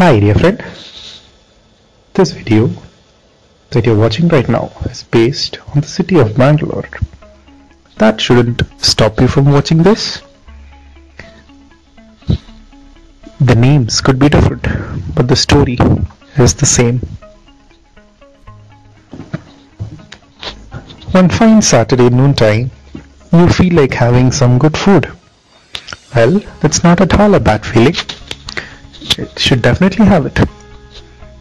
Hi dear friend, this video that you're watching right now is based on the city of Bangalore. That shouldn't stop you from watching this. The names could be different, but the story is the same. One fine Saturday noontime, you feel like having some good food. Well, that's not at all a bad feeling. It should definitely have it.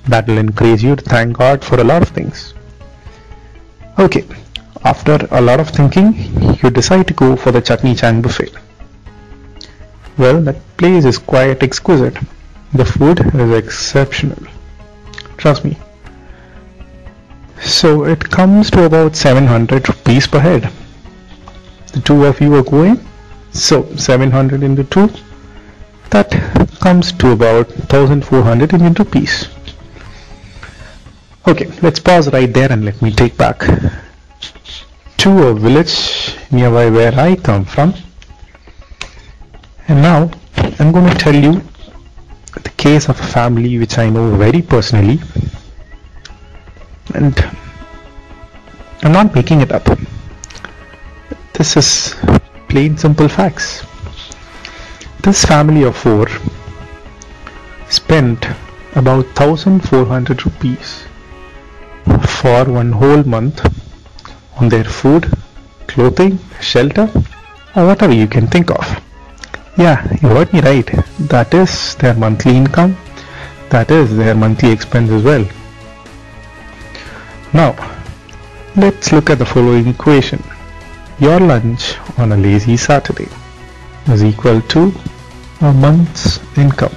That will encourage you to thank God for a lot of things. Okay, after a lot of thinking, you decide to go for the Chutney Chang buffet. Well, that place is quite exquisite. The food is exceptional. Trust me. So it comes to about 700 rupees per head. The two of you are going. So 700 into 2. That comes to about 1400 Indian rupees. Okay, let's pause right there and let me take back to a village nearby where I come from. And now I'm going to tell you the case of a family which I know very personally, and I'm not making it up. This is plain simple facts. This family of 4 spent about 1400 rupees for one whole month on their food, clothing, shelter, or whatever you can think of. Yeah, you heard me right. That is their monthly income. That is their monthly expense as well. Now, let's look at the following equation. Your lunch on a lazy Saturday is equal to a month's income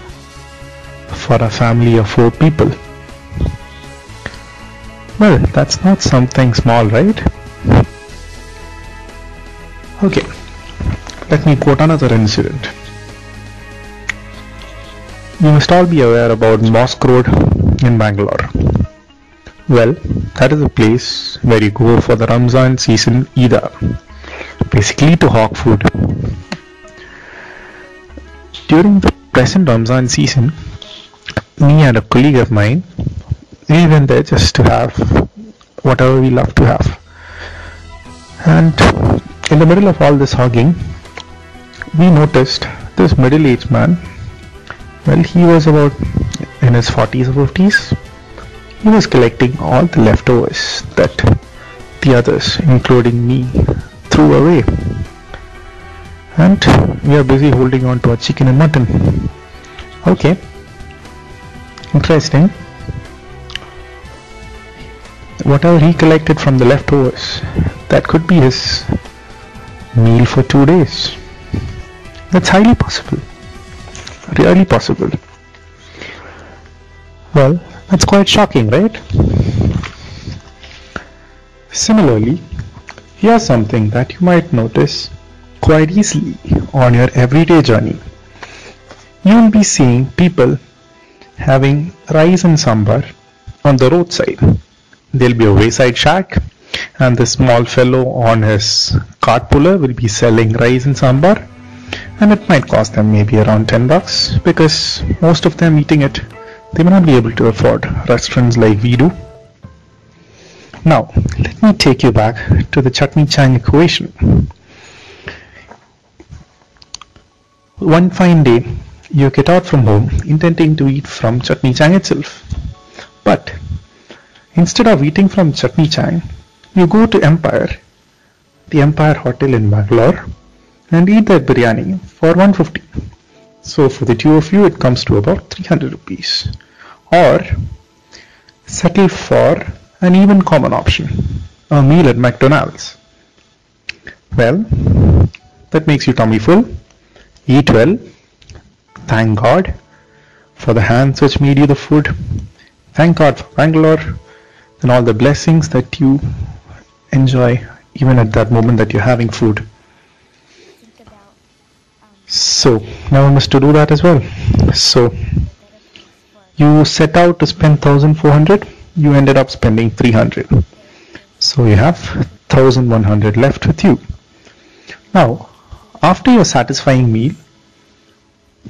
for a family of 4 people. Well, that's not something small, right? Okay, let me quote another incident. You must all be aware about Mosque Road in Bangalore. Well, that is a place where you go for the Ramzan season Eid, basically to hawk food. During the present Ramzan season, me and a colleague of mine, we went there just to have whatever we love to have. And in the middle of all this hogging, we noticed this middle-aged man. Well, he was about in his 40s or 50s. He was collecting all the leftovers that the others, including me, threw away. And we are busy holding on to our chicken and mutton. Okay, interesting. Whatever he collected from the leftovers, that could be his meal for 2 days. That's highly possible. Really possible. Well, that's quite shocking, right? Similarly, here's something that you might notice quite easily on your everyday journey. You will be seeing people having rice and sambar on the roadside. There'll be a wayside shack, and the small fellow on his cart puller will be selling rice and sambar, and it might cost them maybe around $10 because most of them eating it, they may not be able to afford restaurants like we do. Now, let me take you back to the Chutney Chang equation. One fine day, you get out from home intending to eat from Chutney Chang itself. But instead of eating from Chutney Chang, you go to Empire, the Empire Hotel in Bangalore, and eat that biryani for 150. So for the two of you, it comes to about 300 rupees. Or settle for an even common option, a meal at McDonald's. Well, that makes you tummy full. Eat well, thank God for the hands which made you the food, thank God for Bangalore and all the blessings that you enjoy even at that moment that you're having food. So now I must to do that as well. So you set out to spend 1400, you ended up spending 300. So you have 1100 left with you. Now, after your satisfying meal,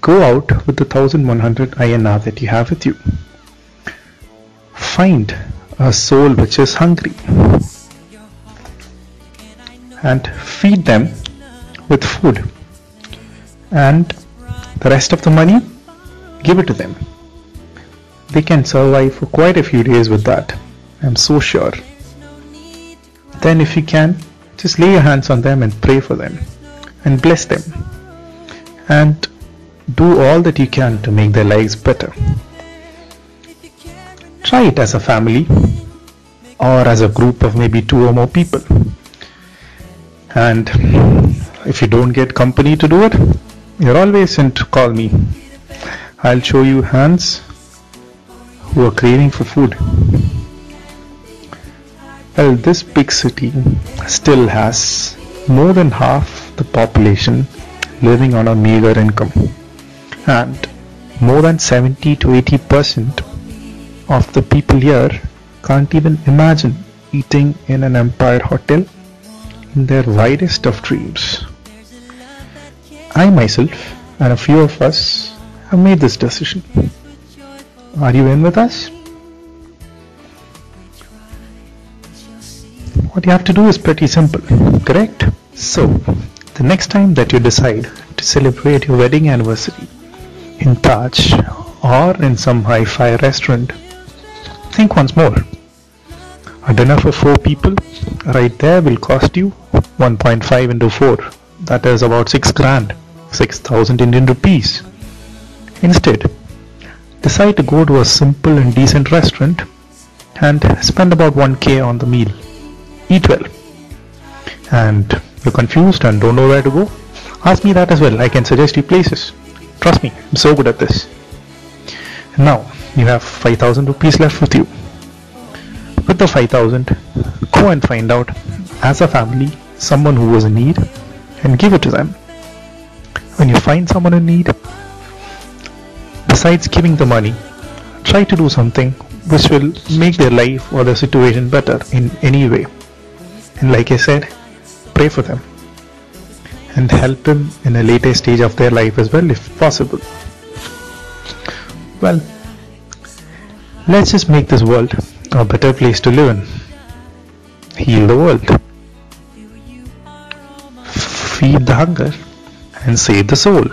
Go out with the 1100 INR that you have with you. Find a soul which is hungry and feed them with food, and the rest of the money, give it to them. They can survive for quite a few days with that, I'm so sure. Then if you can, just lay your hands on them and pray for them and bless them, and do all that you can to make their lives better. Try it as a family or as a group of maybe 2 or more people. And if you don't get company to do it, you're always in to call me. I'll show you hands who are craving for food. Well, this big city still has more than half the population living on a meager income, and more than 70 to 80% of the people here can't even imagine eating in an Empire hotel in their widest of dreams. I myself and a few of us have made this decision. Are you in with us? What you have to do is pretty simple, correct? So, the next time that you decide to celebrate your wedding anniversary in Taj or in some hi-fi restaurant, think once more. A dinner for 4 people right there will cost you 1.5 into 4. That is about 6 grand, 6,000 Indian rupees. Instead, decide to go to a simple and decent restaurant and spend about 1k on the meal. Eat well. And you're confused and don't know where to go? Ask me that as well. I can suggest you places. Trust me, I'm so good at this. Now, you have 5,000 rupees left with you. With the 5,000, go and find out, as a family, someone who is in need and give it to them. When you find someone in need, besides giving the money, try to do something which will make their life or their situation better in any way. And like I said, pray for them and help them in a later stage of their life as well if possible. Well, let's just make this world a better place to live in. Heal the world. Feed the hunger and save the soul.